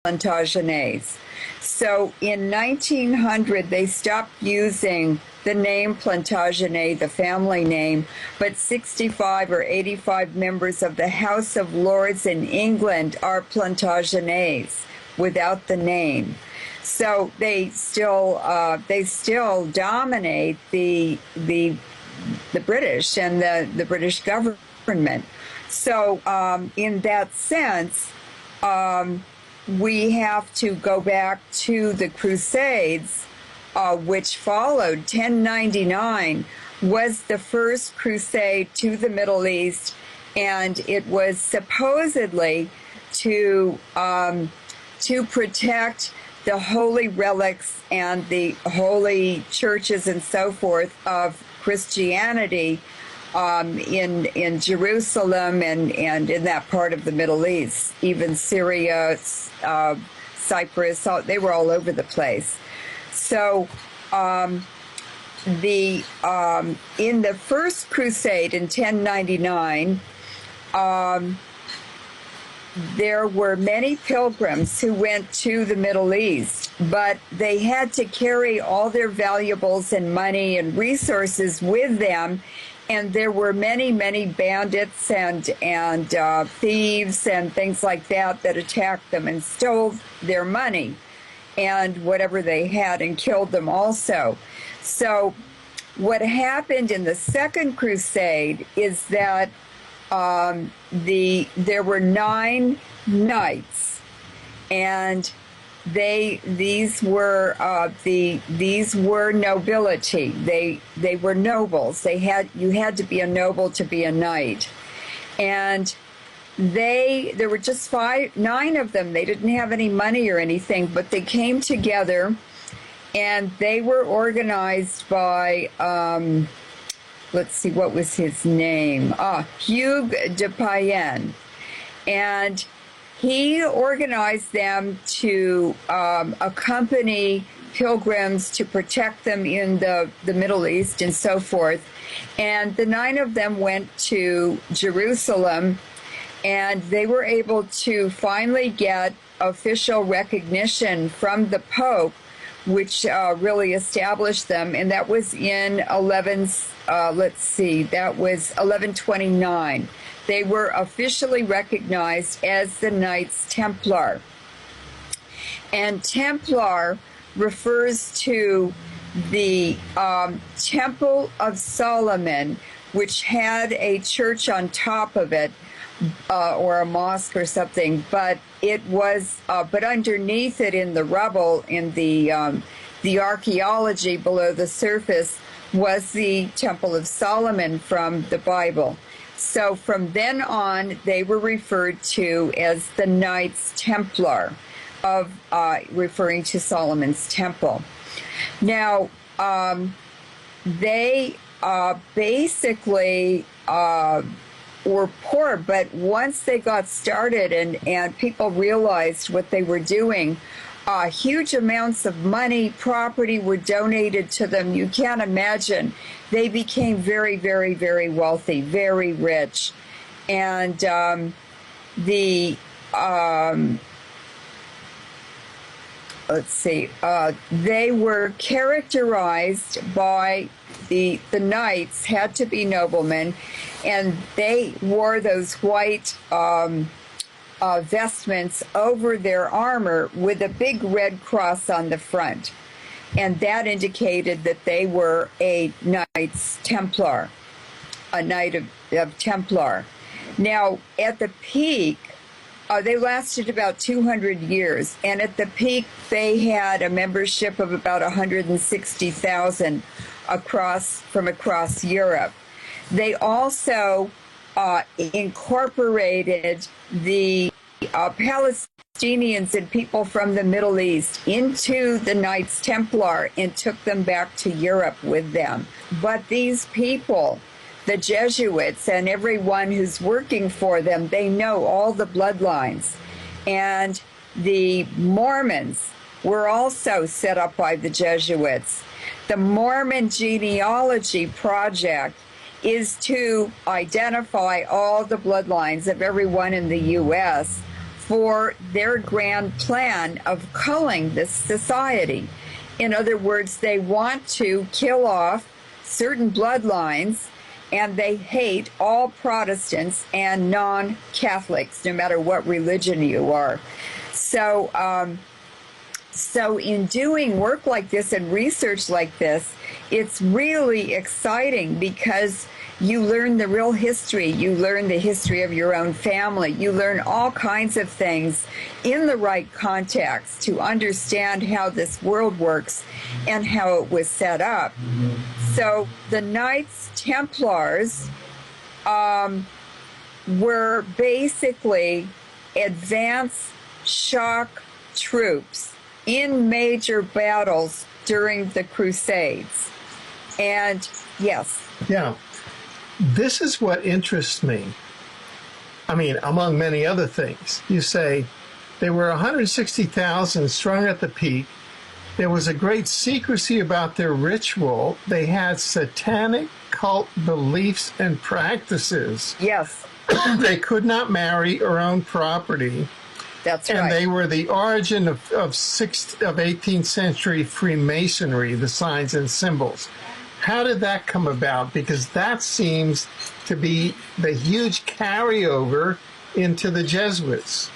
Plantagenets. So in 1900, they stopped using the name Plantagenet, the family name, but 65 or 85 members of the House of Lords in England are Plantagenets without the name. So they still dominate the British and the British government. So in that sense, we have to go back to the Crusades, which followed. 1099 was the first crusade to the Middle East, and it was supposedly to protect the holy relics and the holy churches and so forth of Christianity in Jerusalem and in that part of the Middle East, even Syria, Cyprus, they were all over the place. So in the first crusade in 1099, there were many pilgrims who went to the Middle East, but they had to carry all their valuables and money and resources with them. And there were many, many bandits and thieves and things like that attacked them and stole their money and whatever they had and killed them also. So what happened in the Second Crusade is that there were 9 knights, and these were nobility. They were nobles. You had to be a noble to be a knight, and there were just 9 of them. They didn't have any money or anything, but they came together, and they were organized by let's see, what was his name? Hugues de Payens, and he organized them to accompany pilgrims to protect them in the Middle East and so forth. And the 9 of them went to Jerusalem, and they were able to finally get official recognition from the Pope, which really established them. And that was in that was 1129. They were officially recognized as the Knights Templar. And Templar refers to the Temple of Solomon, which had a church on top of it, or a mosque or something, but it was, but underneath it in the rubble, in the archaeology below the surface, was the Temple of Solomon from the Bible. So from then on, they were referred to as the Knights Templar, referring to Solomon's temple. Now, they basically were poor, but once they got started and people realized what they were doing, huge amounts of money, property were donated to them. You can't imagine. They became very, very, very wealthy, very rich. And let's see, they were characterized by the knights had to be noblemen, and they wore those white vestments over their armor with a big red cross on the front. And that indicated that they were a Knights Templar, a Knight of Templar. Now, at the peak, they lasted about 200 years, and at the peak, they had a membership of about 160,000 from across Europe. They also incorporated the Palestinians and people from the Middle East into the Knights Templar and took them back to Europe with them. But these people, the Jesuits and everyone who's working for them, they know all the bloodlines. And the Mormons were also set up by the Jesuits. The Mormon Genealogy Project is to identify all the bloodlines of everyone in the U.S. for their grand plan of culling this society. In other words, they want to kill off certain bloodlines, and they hate all Protestants and non-Catholics, no matter what religion you are. So, so in doing work like this and research like this, it's really exciting because you learn the real history. You learn the history of your own family. You learn all kinds of things in the right context to understand how this world works and how it was set up. So the Knights Templars were basically advance shock troops in major battles during the Crusades. And yes. Yeah. This is what interests me. I mean, among many other things. You say they were 160,000 strong at the peak. There was a great secrecy about their ritual. They had satanic cult beliefs and practices. Yes. They could not marry or own property. That's right. And they were the origin of 18th century Freemasonry, the signs and symbols. How did that come about? Because that seems to be the huge carryover into the Jesuits.